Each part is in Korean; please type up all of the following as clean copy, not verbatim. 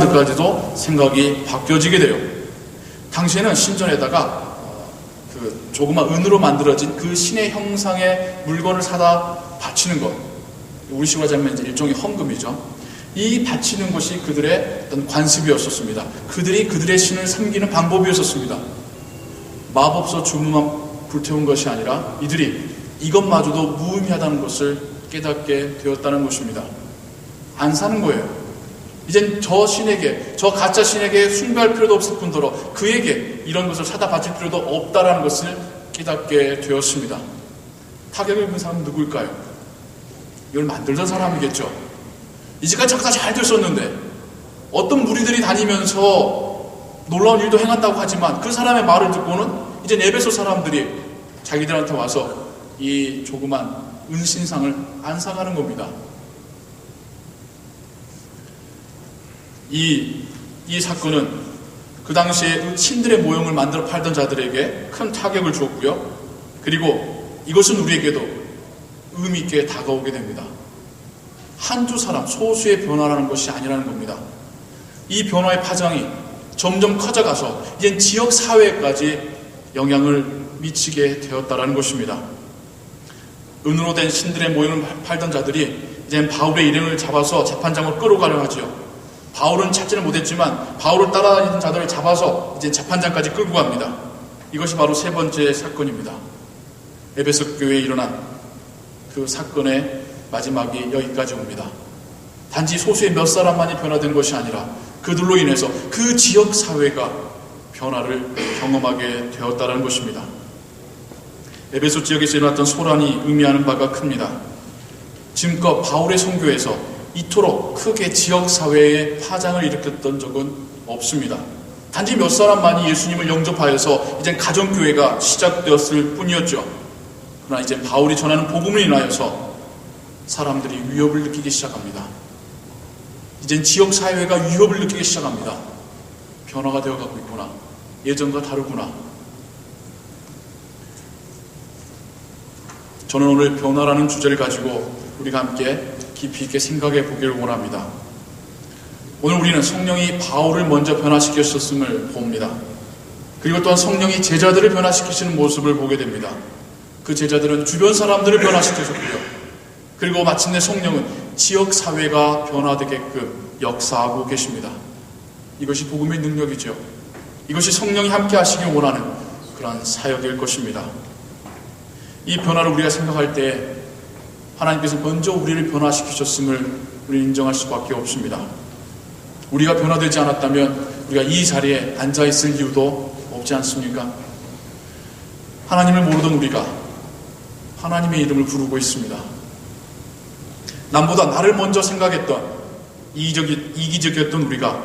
까지도 생각이 바뀌어지게 돼요. 당시에는 신전에다가 그 조그만 은으로 만들어진 그 신의 형상의 물건을 사다 바치는 것, 우리식으로 하자면 이제 일종의 헌금이죠. 이 바치는 것이 그들의 어떤 관습이었었습니다. 그들이 그들의 신을 섬기는 방법이었었습니다. 마법서 주문만 불태운 것이 아니라 이들이 이것마저도 무의미하다는 것을 깨닫게 되었다는 것입니다. 안 사는 거예요. 이젠 저 신에게, 저 가짜 신에게 숭배할 필요도 없을 뿐더러 그에게 이런 것을 사다 바칠 필요도 없다라는 것을 깨닫게 되었습니다. 타격을 입은 사람은 누구일까요? 이걸 만들던 사람이겠죠. 이제까지 작사 잘 됐었는데 어떤 무리들이 다니면서 놀라운 일도 행한다고 하지만 그 사람의 말을 듣고는 이제 에베소 사람들이 자기들한테 와서 이 조그만 은신상을 안 사가는 겁니다. 이 사건은 그 당시에 신들의 모형을 만들어 팔던 자들에게 큰 타격을 주었고요. 그리고 이것은 우리에게도 의미 있게 다가오게 됩니다. 한두 사람, 소수의 변화라는 것이 아니라는 겁니다. 이 변화의 파장이 점점 커져가서 이젠 지역 사회까지 영향을 미치게 되었다라는 것입니다. 은으로 된 신들의 모형을 팔던 자들이 이젠 바울의 일행을 잡아서 재판장으로 끌어가려 하죠. 바울은 찾지는 못했지만 바울을 따라다니던 자들을 잡아서 이제 재판장까지 끌고 갑니다. 이것이 바로 세 번째 사건입니다. 에베소 교회에 일어난 그 사건의 마지막이 여기까지 옵니다. 단지 소수의 몇 사람만이 변화된 것이 아니라 그들로 인해서 그 지역 사회가 변화를 경험하게 되었다는 것입니다. 에베소 지역에서 일어났던 소란이 의미하는 바가 큽니다. 지금껏 바울의 선교에서 이토록 크게 지역사회에 파장을 일으켰던 적은 없습니다. 단지 몇 사람만이 예수님을 영접하여서 이젠 가정교회가 시작되었을 뿐이었죠. 그러나 이제 바울이 전하는 복음을 인하여서 사람들이 위협을 느끼기 시작합니다. 이젠 지역사회가 위협을 느끼기 시작합니다. 변화가 되어가고 있구나. 예전과 다르구나. 저는 오늘 변화라는 주제를 가지고 우리가 함께 깊이 있게 생각해 보기를 원합니다. 오늘 우리는 성령이 바울을 먼저 변화시켰음을 봅니다. 그리고 또한 성령이 제자들을 변화시키시는 모습을 보게 됩니다. 그 제자들은 주변 사람들을 변화시키셨고요. 그리고 마침내 성령은 지역 사회가 변화되게끔 역사하고 계십니다. 이것이 복음의 능력이죠. 이것이 성령이 함께 하시길 원하는 그런 사역일 것입니다. 이 변화를 우리가 생각할 때 하나님께서 먼저 우리를 변화시키셨음을 우리는 인정할 수밖에 없습니다. 우리가 변화되지 않았다면 우리가 이 자리에 앉아있을 이유도 없지 않습니까? 하나님을 모르던 우리가 하나님의 이름을 부르고 있습니다. 남보다 나를 먼저 생각했던 이기적이었던 우리가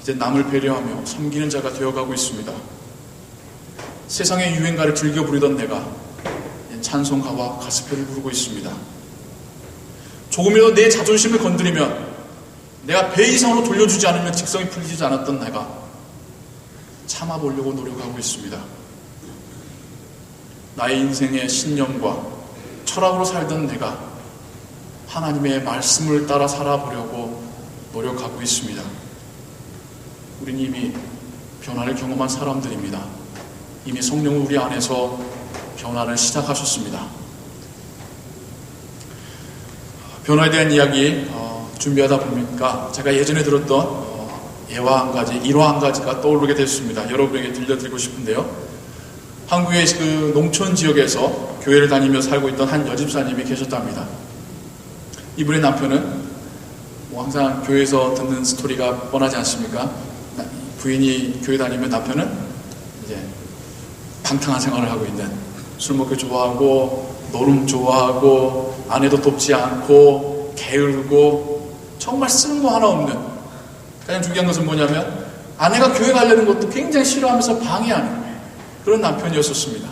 이제 남을 배려하며 섬기는 자가 되어가고 있습니다. 세상의 유행가를 즐겨 부르던 내가 찬송가와 가스펠을 부르고 있습니다. 조금이라도 내 자존심을 건드리면 내가 배 이상으로 돌려주지 않으면 직성이 풀리지 않았던 내가 참아보려고 노력하고 있습니다. 나의 인생의 신념과 철학으로 살던 내가 하나님의 말씀을 따라 살아보려고 노력하고 있습니다. 우리는 이미 변화를 경험한 사람들입니다. 이미 성령은 우리 안에서 변화를 시작하셨습니다. 변화에 대한 이야기 준비하다 보니까 제가 예전에 들었던 예화 한 가지, 일화 한 가지가 떠오르게 됐습니다. 여러분에게 들려드리고 싶은데요. 한국의 그 농촌 지역에서 교회를 다니며 살고 있던 한 여집사님이 계셨답니다. 이분의 남편은 항상 교회에서 듣는 스토리가 뻔하지 않습니까? 부인이 교회 다니면 남편은 이제 방탕한 생활을 하고 있는, 술 먹기 좋아하고 노름 좋아하고 아내도 돕지 않고 게으르고 정말 쓰는 거 하나 없는, 가장 중요한 것은 뭐냐면 아내가 교회 가려는 것도 굉장히 싫어하면서 방해하는 그런 남편이었었습니다.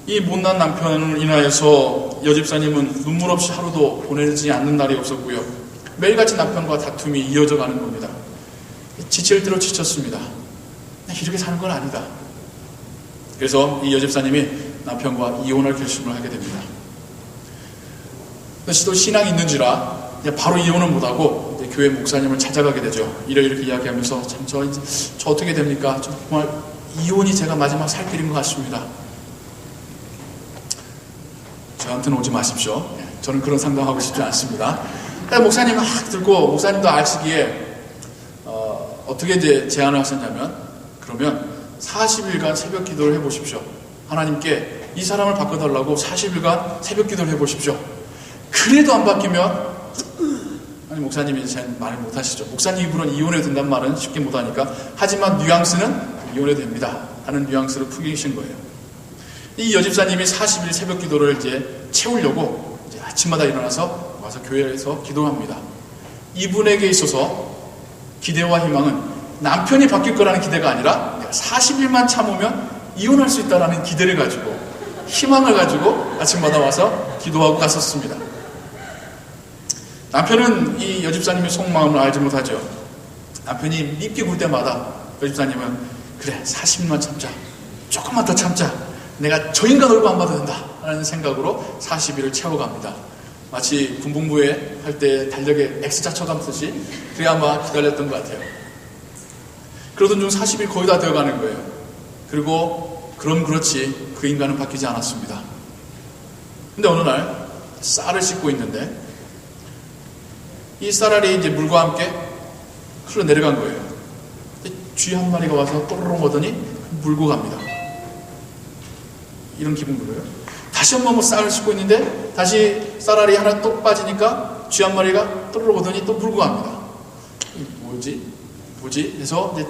이 못난 남편을 인하여서 여집사님은 눈물 없이 하루도 보내지 않는 날이 없었고요. 매일같이 남편과 다툼이 이어져 가는 겁니다. 지칠 대로 지쳤습니다. 이렇게 사는 건 아니다. 그래서 이 여집사님이 남편과 이혼할 결심을 하게 됩니다. 그래서 또 신앙이 있는지라 바로 이혼은 못하고 교회 목사님을 찾아가게 되죠. 이렇게 이야기하면서 참 저 어떻게 됩니까? 정말 이혼이 제가 마지막 살 길인 것 같습니다. 저한테는 오지 마십시오. 저는 그런 상담하고 싶지 않습니다. 목사님 막 듣고 목사님도 아시기에 어떻게 이제 제안을 하셨냐면, 그러면 40일간 새벽 기도를 해보십시오. 하나님께 이 사람을 바꿔달라고 40일간 새벽 기도를 해보십시오. 그래도 안 바뀌면, 아니 목사님이 이제 말을 못하시죠. 목사님 입으로는 이혼해도 된다는 말은 쉽게 못하니까, 하지만 뉘앙스는 이혼해도 됩니다 하는 뉘앙스를 풍기신 거예요. 이 여집사님이 40일 새벽 기도를 이제 채우려고 이제 아침마다 일어나서 와서 교회에서 기도합니다. 이분에게 있어서 기대와 희망은 남편이 바뀔 거라는 기대가 아니라 내가 40일만 참으면 이혼할 수 있다라는 기대를 가지고, 희망을 가지고 아침마다 와서 기도하고 갔었습니다. 남편은 이 여집사님의 속마음을 알지 못하죠. 남편이 밉게 굴 때마다 여집사님은 그래 40일만 참자, 조금만 더 참자, 내가 저 인간 얼굴 안 봐도 된다 라는 생각으로 40일을 채워갑니다. 마치 군복무회 할 때 달력에 X자 쳐감듯이 그게 아마 기다렸던 것 같아요. 그러던 중 40일 거의 다 되어가는 거예요. 그리고 그럼 그렇지 그 인간은 바뀌지 않았습니다. 근데 어느 날 쌀을 씻고 있는데 이 쌀알이 이제 물과 함께 흘러내려간 거예요. 쥐 한 마리가 와서 또르륵 오더니 물고 갑니다. 이런 기분 들어요. 다시 한번 쌀을 씻고 있는데 다시 쌀알이 하나 또 빠지니까 쥐 한 마리가 또르륵 오더니 또 물고 갑니다. 뭐지? 해서 이제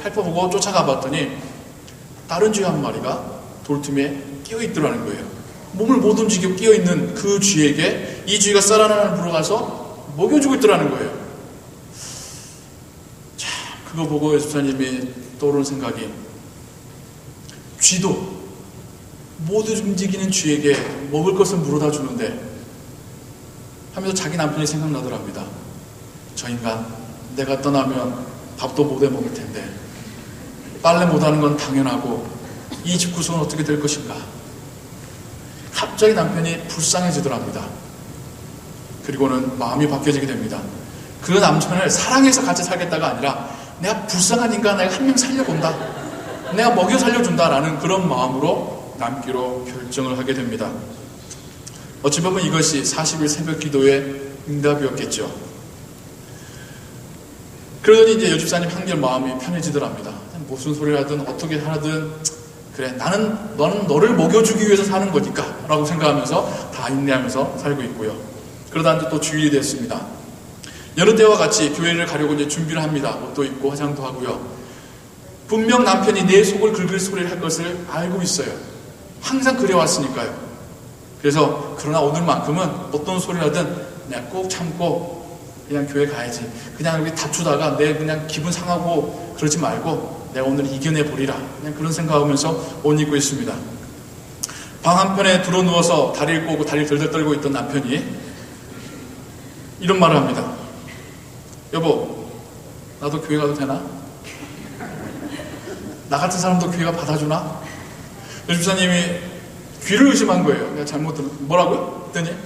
살펴보고 쫓아가 봤더니 다른 쥐 한 마리가 돌틈에 끼어 있더라는 거예요. 몸을 못 움직이고 끼어 있는 그 쥐에게 이 쥐가 쌀 하나를 물어가서 먹여주고 있더라는 거예요. 자, 그거 보고 집사님이 떠오르는 생각이, 쥐도 못 움직이는 쥐에게 먹을 것을 물어다 주는데 하면서 자기 남편이 생각나더랍니다. 저 인간 내가 떠나면 밥도 못 해 먹을 텐데, 빨래 못하는 건 당연하고 이 집 구성은 어떻게 될 것인가. 갑자기 남편이 불쌍해지더랍니다. 그리고는 마음이 바뀌어지게 됩니다. 그 남편을 사랑해서 같이 살겠다가 아니라 내가 불쌍한 인간 내가 한 명 살려본다, 내가 먹여 살려준다라는 그런 마음으로 남기로 결정을 하게 됩니다. 어찌 보면 이것이 40일 새벽 기도의 응답이었겠죠. 그러더니 이제 여집사님 한결 마음이 편해지더랍니다. 무슨 소리를 하든 어떻게 하든 그래 너는 너를 먹여주기 위해서 사는 거니까 라고 생각하면서 다 인내하면서 살고 있고요. 그러다 이제 또 주일이 됐습니다. 여느 때와 같이 교회를 가려고 이제 준비를 합니다. 옷도 입고 화장도 하고요. 분명 남편이 내 속을 긁을 소리를 할 것을 알고 있어요. 항상 그래왔으니까요. 그래서 그러나 오늘만큼은 어떤 소리를 하든 내가 꼭 참고 그냥 교회 가야지. 그냥 여기 다투다가 내 그냥 기분 상하고 그러지 말고 내가 오늘 이겨내 보리라. 그냥 그런 생각하면서 옷 입고 있습니다. 방 한편에 들어 누워서 다리를 꼬고 다리를 덜덜 떨고 있던 남편이 이런 말을 합니다. 여보, 나도 교회 가도 되나? 나 같은 사람도 교회가 받아주나? 여집사님이 귀를 의심한 거예요. 내가 잘못 들은 뭐라고요? 그랬더니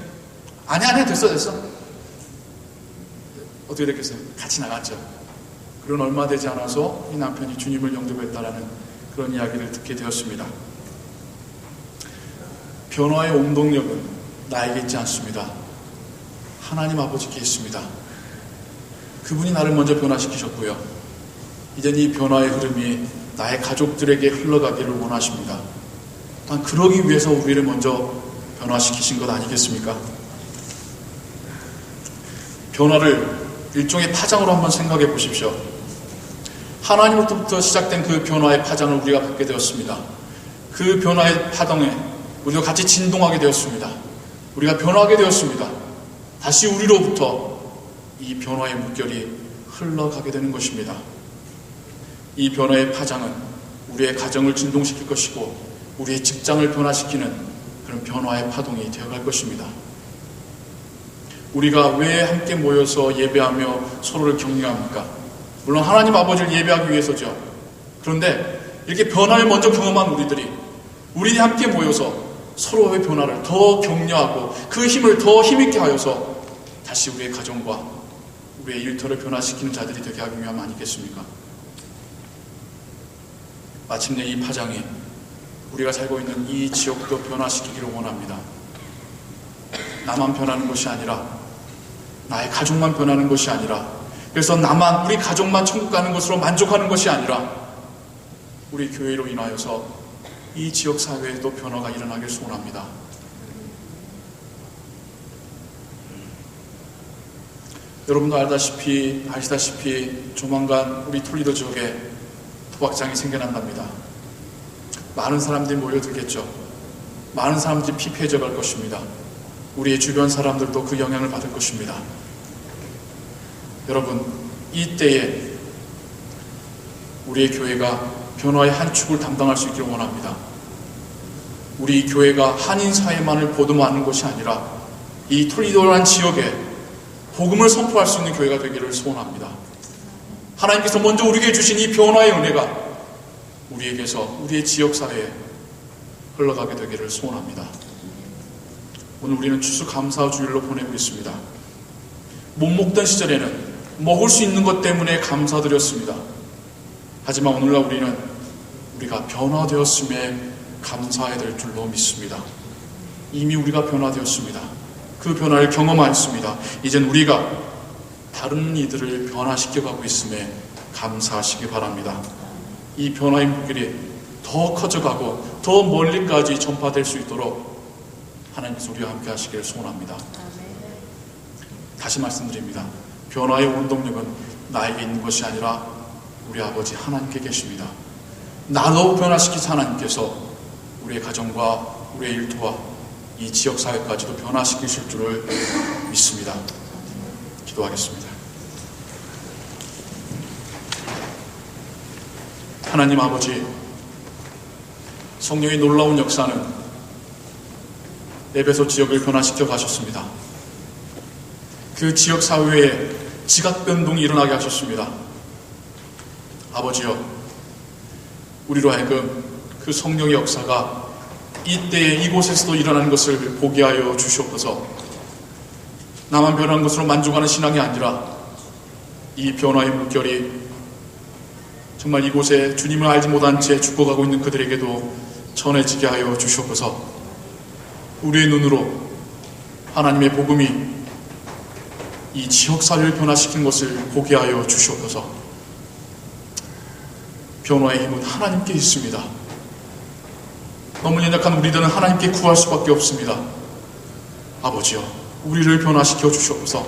아니 됐어. 어떻게 됐겠어요? 같이 나갔죠. 그런 얼마 되지 않아서 이 남편이 주님을 영접했다라는 그런 이야기를 듣게 되었습니다. 변화의 원동력은 나에게 있지 않습니다. 하나님 아버지께 있습니다. 그분이 나를 먼저 변화시키셨고요. 이젠 이 변화의 흐름이 나의 가족들에게 흘러가기를 원하십니다. 단 그러기 위해서 우리를 먼저 변화시키신 것 아니겠습니까? 변화를 일종의 파장으로 한번 생각해 보십시오. 하나님으로부터 시작된 그 변화의 파장을 우리가 받게 되었습니다. 그 변화의 파동에 우리가 같이 진동하게 되었습니다. 우리가 변화하게 되었습니다. 다시 우리로부터 이 변화의 물결이 흘러가게 되는 것입니다. 이 변화의 파장은 우리의 가정을 진동시킬 것이고 우리의 직장을 변화시키는 그런 변화의 파동이 되어갈 것입니다. 우리가 왜 함께 모여서 예배하며 서로를 격려합니까? 물론 하나님 아버지를 예배하기 위해서죠. 그런데 이렇게 변화를 먼저 경험한 우리들이 함께 모여서 서로의 변화를 더 격려하고 그 힘을 더 힘있게 하여서 다시 우리의 가정과 우리의 일터를 변화시키는 자들이 되게 하기 위함 아니겠습니까? 마침내 이 파장이 우리가 살고 있는 이 지역도 변화시키기를 원합니다. 나만 변하는 것이 아니라, 나의 가족만 변하는 것이 아니라, 그래서 나만, 우리 가족만 천국 가는 것으로 만족하는 것이 아니라, 우리 교회로 인하여서 이 지역 사회에도 변화가 일어나길 소원합니다. 여러분도 아시다시피 조만간 우리 톨리도 지역에 도박장이 생겨난답니다. 많은 사람들이 모여들겠죠. 많은 사람들이 피폐해져 갈 것입니다. 우리의 주변 사람들도 그 영향을 받을 것입니다. 여러분, 이때에 우리의 교회가 변화의 한 축을 담당할 수 있기를 원합니다. 우리 교회가 한인 사회만을 보도하는 것이 아니라 이 톨리도라는 지역에 복음을 선포할 수 있는 교회가 되기를 소원합니다. 하나님께서 먼저 우리에게 주신 이 변화의 은혜가 우리에게서 우리의 지역사회에 흘러가게 되기를 소원합니다. 오늘 우리는 추수감사주일로 보내고 있습니다. 못 먹던 시절에는 먹을 수 있는 것 때문에 감사드렸습니다. 하지만 오늘날 우리는 우리가 변화되었음에 감사해야 될 줄로 믿습니다. 이미 우리가 변화되었습니다. 그 변화를 경험하였습니다. 이젠 우리가 다른 이들을 변화시켜가고 있음에 감사하시기 바랍니다. 이 변화의 물길이 더 커져가고 더 멀리까지 전파될 수 있도록 하나님께서 우리와 함께 하시기를 소원합니다. 다시 말씀드립니다. 변화의 원동력은 나에게 있는 것이 아니라 우리 아버지 하나님께 계십니다. 나도 변화시키신 하나님께서 우리의 가정과 우리의 일터와 이 지역사회까지도 변화시키실 줄을 믿습니다. 기도하겠습니다. 하나님 아버지, 성령의 놀라운 역사는 에베소 지역을 변화시켜 가셨습니다. 그 지역사회에 지각변동이 일어나게 하셨습니다. 아버지여, 우리로 하여금 그 성령의 역사가 이때에 이곳에서도 일어나는 것을 보게 하여 주시옵소서. 나만 변한 것으로 만족하는 신앙이 아니라 이 변화의 물결이 정말 이곳에 주님을 알지 못한 채 죽어가고 있는 그들에게도 전해지게 하여 주시옵소서. 우리의 눈으로 하나님의 복음이 이 지역사회를 변화시킨 것을 보게 하여 주시옵소서. 변화의 힘은 하나님께 있습니다. 너무 연약한 우리들은 하나님께 구할 수밖에 없습니다. 아버지여, 우리를 변화시켜 주시옵소서.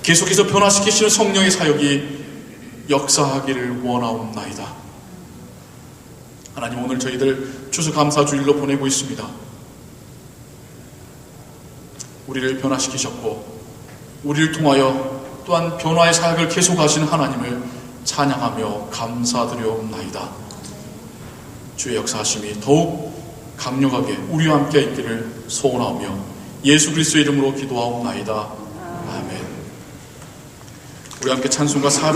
계속해서 변화시키시는 성령의 사역이 역사하기를 원하옵나이다. 하나님, 오늘 저희들 추수감사주일로 보내고 있습니다. 우리를 변화시키셨고 우리를 통하여 또한 변화의 사역을 계속하시는 하나님을 찬양하며 감사드려옵나이다. 주의 역사하심이 더욱 강력하게 우리와 함께 있기를 소원하오며 예수 그리스도의 이름으로 기도하옵나이다. 아멘. 우리 함께 찬송가